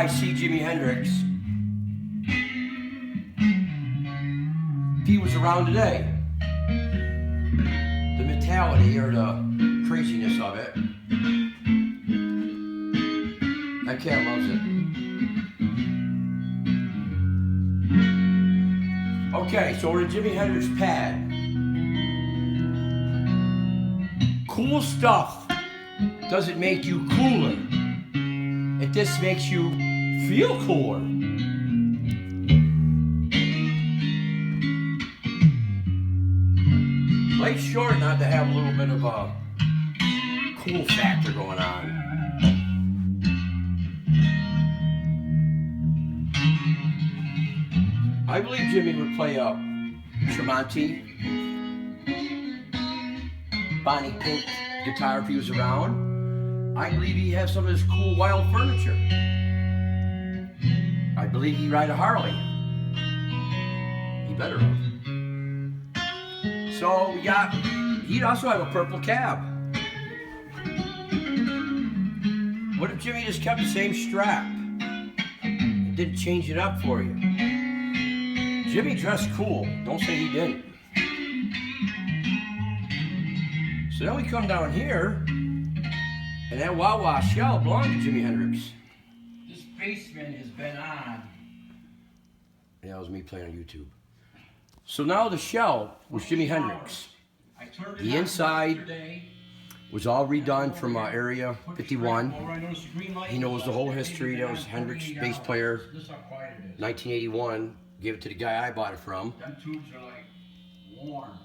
I see Jimi Hendrix, if he was around today, the mentality or the craziness of it, that cat loves it. Okay, so we're in Jimi Hendrix pad. Cool stuff doesn't make you cooler. It just makes you feel cooler. Life's short not to have a little bit of a cool factor going on. I believe Jimmy would play a Tremonti, Bonnie Pink guitar if he was around. I believe he has some of this cool wild furniture. I believe he'd ride a Harley. He better have. So we got, he'd also have a purple cab. What if Jimmy just kept the same strap? And didn't change it up for you? Jimmy dressed cool. Don't say he didn't. So then we come down here, and that wah-wah shell belonged to Jimi Hendrix. This basement has been on. Yeah, that was me playing on YouTube. So now the shell was Jimi Hendrix. The inside was all redone from Area 51. He knows the whole history. That was Hendrix, bass player, 1981. Gave it to the guy I bought it from. Them tubes are like warm.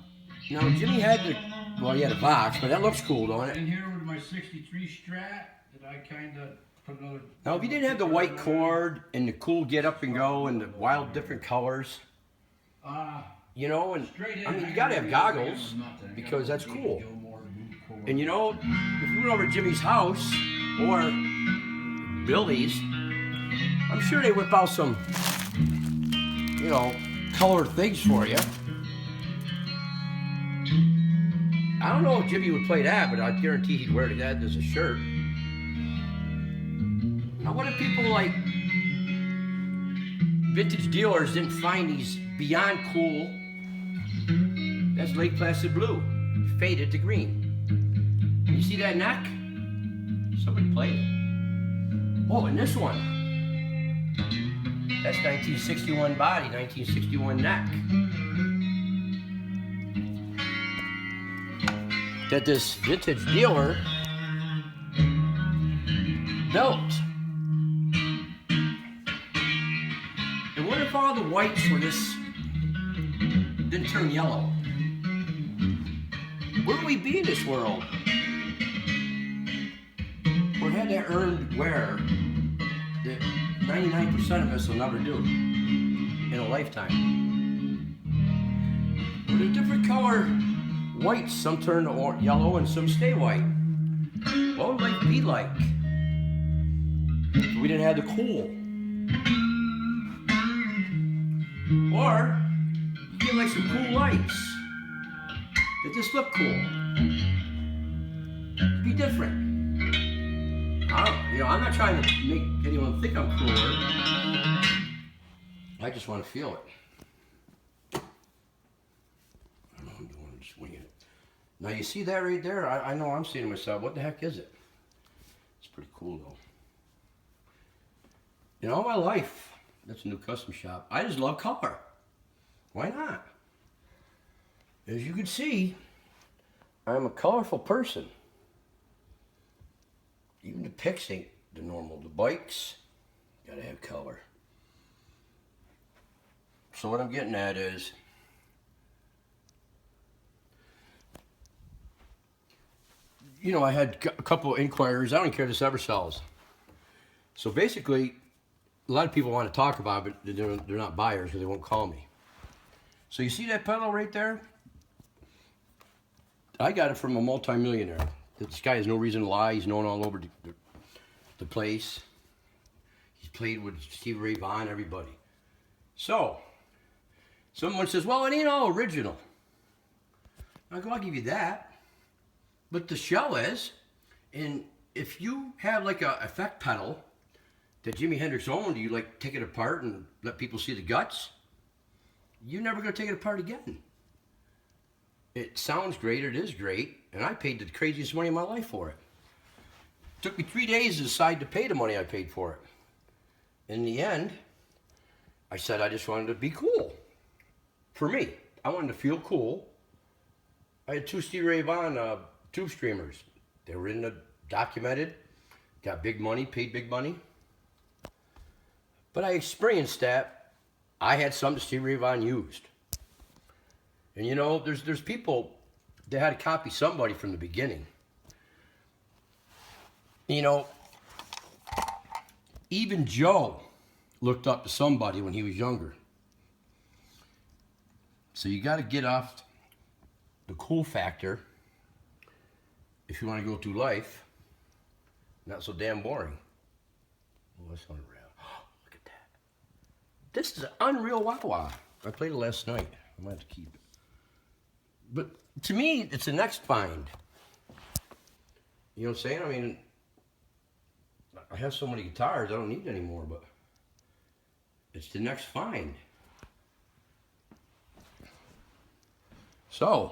Now Jimmy had the, well, he had a Vox, but that looks cool, don't it? In here with my 63 Strat that I kind of put another. Now if you didn't have the white cord and the cool get up and go and the wild different colors, you know, and I mean you gotta have goggles because that's cool. And you know, if you went over to Jimmy's house or Billy's, I'm sure they whip out some, you know, colored things for you. I don't know if Jimmy would play that, but I guarantee he'd wear that as a shirt. Now what if people like vintage dealers didn't find these beyond cool? That's Lake Placid blue, faded to green. You see that neck? Somebody played it. Oh, and this one. That's 1961 body, 1961 neck. That this vintage dealer built. And what if all the whites for this didn't turn yellow? Where would we be in this world? Or had that earned wear that 99% of us will never do in a lifetime. But a different color whites, some turn to yellow and some stay white. What would life be like if we didn't have the cool? Or you get like some cool lights that just look cool. Be different. You know, I'm not trying to make anyone think I'm cooler. I just want to feel it. I don't know what I'm doing, I'm just winging it. Now you see that right there? I know I'm saying to myself, what the heck is it? It's pretty cool though. In all my life, that's a new custom shop, I just love color. Why not? As you can see, I'm a colorful person. Even the picks ain't the normal. The bikes, gotta have color. So what I'm getting at is, you know, I had a couple of inquiries. I don't care if this ever sells. So basically, a lot of people want to talk about it, but they're not buyers because they won't call me. So you see that pedal right there? I got it from a multi-millionaire. This guy has no reason to lie. He's known all over the place. He's played with Stevie Ray Vaughan, everybody. So, someone says, well, it ain't all original. I go, I'll give you that. But the shell is, and if you have like a effect pedal that Jimi Hendrix owned, do you like take it apart and let people see the guts? You're never going to take it apart again. It sounds great, it is great, and I paid the craziest money of my life for it. It took me 3 days to decide to pay the money I paid for it. In the end, I said I just wanted to be cool. For me, I wanted to feel cool. I had 2 Stevie Ray Vaughan tube streamers. They were in the documented, got big money, paid big money. But I experienced that. I had some that Stevie Ray Vaughan used. And you know, there's people that had to copy somebody from the beginning. You know, even Joe looked up to somebody when he was younger. So you got to get off the cool factor if you want to go through life. Not so damn boring. Oh, that's unreal. Look at that. This is an unreal wah-wah. I played it last night. I might have to keep it. But to me, it's the next find. You know what I'm saying? I mean, I have so many guitars, I don't need any more, but it's the next find. So,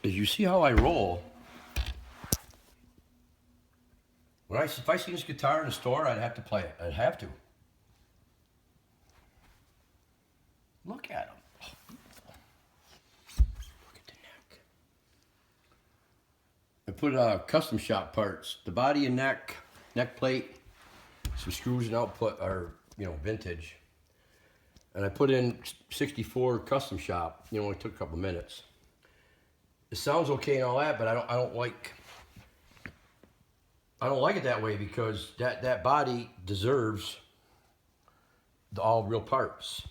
as you see how I roll, if I see this guitar in the store, I'd have to play it. I'd have to. Look at him. Oh, beautiful. Look at the neck. I put custom shop parts. The body and neck plate, some screws and output are, you know, vintage. And I put in 64 custom shop. You know, it took a couple minutes. It sounds okay and all that, but I don't like it that way, because that body deserves the all real parts.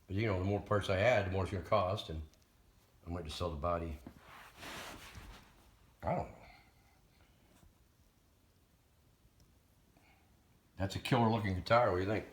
But you know, the more parts I add, the more it's gonna cost, and I might just sell the body. I don't know. That's a killer looking guitar. What do you think?